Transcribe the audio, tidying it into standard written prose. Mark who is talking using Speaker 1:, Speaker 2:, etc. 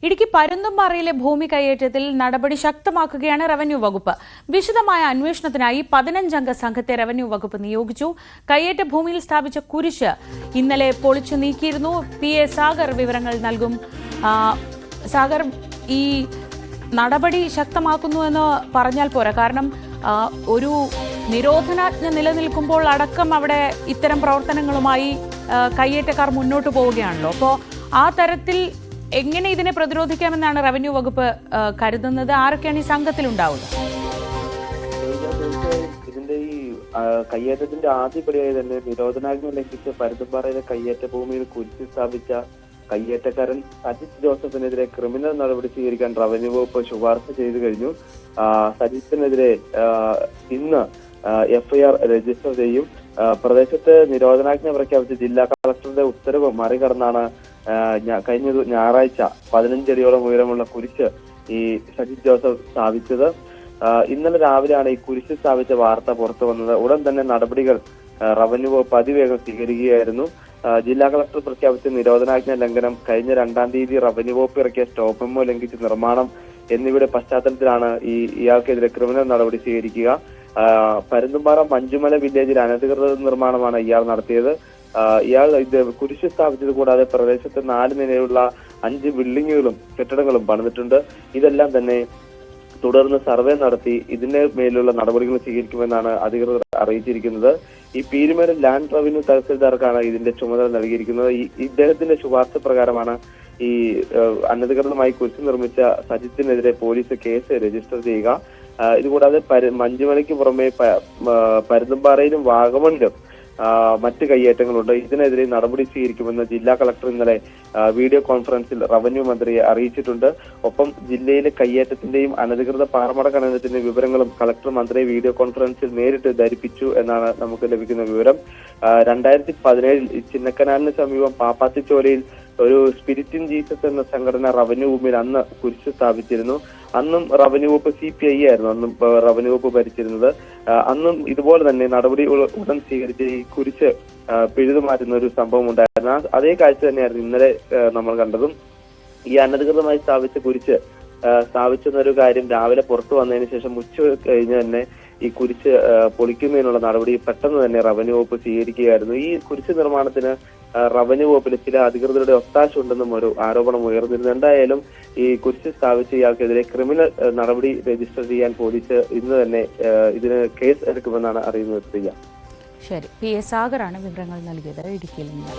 Speaker 1: ഇടുക്കി പരുന്തുംപാറയിലെ ഭൂമി കൈയേറ്റത്തിൽ നടപടി ശക്തമാക്കുകയാണ് റവന്യൂ വകുപ്പ്. വിശദമായ അന്വേഷണത്തിനായി 15-അംഗ സംഘത്തെ റവന്യൂ വകുപ്പ് നിയോഗിച്ചു. കൈയേറ്റ ഭൂമിയിൽ സ്ഥാപിച്ച കുരിശ് ഇന്നലെ പൊളിച്ചു നീക്കിയിരുന്നു. PA സാഗർ വിവരങ്ങൾ നൽകും. സാഗർ, ഈ നടപടി ശക്തമാക്കുന്നുവെന്ന് പറഞ്ഞാൽ പോരാ, കാരണം ഒരു നിരോധനാജ്ഞ നിലനിൽക്കുമ്പോൾ അടക്കം അവിടെ ഇത്തരം പ്രവർത്തനങ്ങളുമായി കയ്യേറ്റക്കാർ മുന്നോട്ട് പോവുകയാണല്ലോ. അപ്പോൾ ആ തരത്തിൽ എങ്ങനെ ഇതിനെ പ്രതിരോധിക്കാമെന്നാണ് റവന്യൂ വകുപ്പ് കരുതുന്നത്? ആരൊക്കെയാണ് ഈ സംഘത്തിലുണ്ടാവുക?
Speaker 2: ഇതിന്റെ ഈ കയ്യേറ്റത്തിന്റെ ആദ്യപടിയായി തന്നെ നിരോധനാജ്ഞ ലംഘിച്ച് പരുന്തുംപാറയിലെ കയ്യേറ്റ ഭൂമിയിൽ കുരിശ് സ്ഥാപിച്ച കയ്യേറ്റക്കാരൻ സജിത് ജോസഫിനെതിരെ ക്രിമിനൽ നടപടി സ്വീകരിക്കാൻ റവന്യൂ വകുപ്പ് ശുപാർശ ചെയ്തു കഴിഞ്ഞു. സജിത്തിനെതിരെ ഇന്ന് FIR രജിസ്റ്റർ ചെയ്യും. പ്രദേശത്ത് നിരോധനാജ്ഞ പ്രഖ്യാപിച്ച ജില്ലാ കളക്ടറുടെ ഉത്തരവ് മറികടന്നാണ് കഴിഞ്ഞ ഞായറാഴ്ച 15 അടിയോളം ഉയരമുള്ള കുരിശ് ഈ സജിത് ജോസഫ് സ്ഥാപിച്ചത്. ഇന്നലെ രാവിലെയാണ് ഈ കുരിശ് സ്ഥാപിച്ച വാർത്ത പുറത്തു വന്നത്. ഉടൻ തന്നെ നടപടികൾ റവന്യൂ വകുപ്പ് അതിവേഗം സ്വീകരിക്കുകയായിരുന്നു. ജില്ലാ കളക്ടർ പ്രഖ്യാപിച്ച നിരോധനാജ്ഞ ലംഘനം, കഴിഞ്ഞ 2-ാം തീയതി റവന്യൂ വകുപ്പ് ഇറക്കിയ സ്റ്റോപ്പ് മെമ്മോ ലംഘിച്ച് നിർമ്മാണം എന്നിവയുടെ പശ്ചാത്തലത്തിലാണ് ഇയാൾക്കെതിരെ ക്രിമിനൽ നടപടി സ്വീകരിക്കുക. പരുന്തുംപാറ മഞ്ചുമല വില്ലേജിൽ അനധികൃത നിർമ്മാണമാണ് ഇയാൾ നടത്തിയത്. ഇയാൾ ഇത് കുരിശ് സ്ഥാപിച്ചത് കൂടാതെ പ്രദേശത്ത് 4 നിലയുള്ള 5 ബിൽഡിങ്ങുകളും കെട്ടിടങ്ങളും പണിതിട്ടുണ്ട്. ഇതെല്ലാം തന്നെ തുടർന്ന് സർവേ നടത്തി ഇതിന്റെ മേലുള്ള നടപടികൾ സ്വീകരിക്കുമെന്നാണ് അധികൃതർ അറിയിച്ചിരിക്കുന്നത്. ഈ പീരുമേട് ലാൻഡ് റവന്യൂ തഹസിൽദാർക്കാണ് ഇതിന്റെ ചുമതല നൽകിയിരിക്കുന്നത്. ഇദ്ദേഹത്തിന്റെ ശുപാർശ പ്രകാരമാണ് ഈ അനധികൃതമായി കുരിശ് നിർമ്മിച്ച സജിത്തിനെതിരെ പോലീസ് കേസ് രജിസ്റ്റർ ചെയ്യുക. ഇതുകൂടാതെ മഞ്ചുമലയ്ക്ക് പുറമെ പരുന്തുംപാറയിലും വാഗമണിലും മറ്റ് കയ്യേറ്റങ്ങളുണ്ട്. ഇതിനെതിരെ നടപടി സ്വീകരിക്കുമെന്ന് ജില്ലാ കളക്ടർ ഇന്നലെ വീഡിയോ കോൺഫറൻസിൽ റവന്യൂ മന്ത്രിയെ അറിയിച്ചിട്ടുണ്ട്. ഒപ്പം ജില്ലയിലെ കയ്യേറ്റത്തിന്റെയും അനധികൃത പാറമട ഖനനത്തിന്റെയും വിവരങ്ങളും കളക്ടർ മന്ത്രിയെ വീഡിയോ കോൺഫറൻസിൽ നേരിട്ട് ധരിപ്പിച്ചു എന്നാണ് നമുക്ക് ലഭിക്കുന്ന വിവരം. 2017 ചിന്നക്കനാലിന് സമീപം പാപ്പാത്തിച്ചോലയിൽ ഒരു സ്പിരിറ്റ് ഇൻ ജീസസ് എന്ന സംഘടന റവന്യൂ ഭൂമിയിൽ അന്ന് കുരിശ് സ്ഥാപിച്ചിരുന്നു. അന്നും റവന്യൂ വകുപ്പ് CPI ആയിരുന്നു അന്നും റവന്യൂ വകുപ്പ് ഭരിച്ചിരുന്നത്. അന്നും ഇതുപോലെ തന്നെ നടപടി ഉടൻ സ്വീകരിച്ച് ഈ കുരിശ് പിഴുതു മാറ്റുന്ന ഒരു സംഭവം ഉണ്ടായിരുന്നു. അതേ കാഴ്ച തന്നെയായിരുന്നു ഇന്നലെ നമ്മൾ കണ്ടതും. ഈ അനധികൃതമായി സ്ഥാപിച്ച കുരിശ് സ്ഥാപിച്ചെന്നൊരു കാര്യം രാവിലെ പുറത്തു വന്നതിന് ശേഷം ഉച്ച കഴിഞ്ഞ് തന്നെ ഈ കുരിശ് പൊളിക്കുന്നതിനുള്ള നടപടി പെട്ടെന്ന് തന്നെ റവന്യൂ വകുപ്പ് സ്വീകരിക്കുകയായിരുന്നു. ഈ കുരിശ് നിർമ്മാണത്തിന് റവന്യൂ വകുപ്പിലെ ചില അധികൃതരുടെ ഒത്താശ ഉണ്ടെന്നും ഒരു ആരോപണം ഉയർന്നിരുന്നു. എന്തായാലും ഈ കുരിശ് സ്ഥാപിച്ച ഇയാൾക്കെതിരെ ക്രിമിനൽ നടപടി രജിസ്റ്റർ ചെയ്യാൻ പോലീസ് ഇന്ന് തന്നെ ഇതിന് കേസ് എടുക്കുമെന്നാണ് അറിയുന്നത്.
Speaker 1: ശരി, PA സാഗറാണ് വിവരങ്ങൾ നൽകിയത് ഇടുക്കിയിൽ നിന്ന്.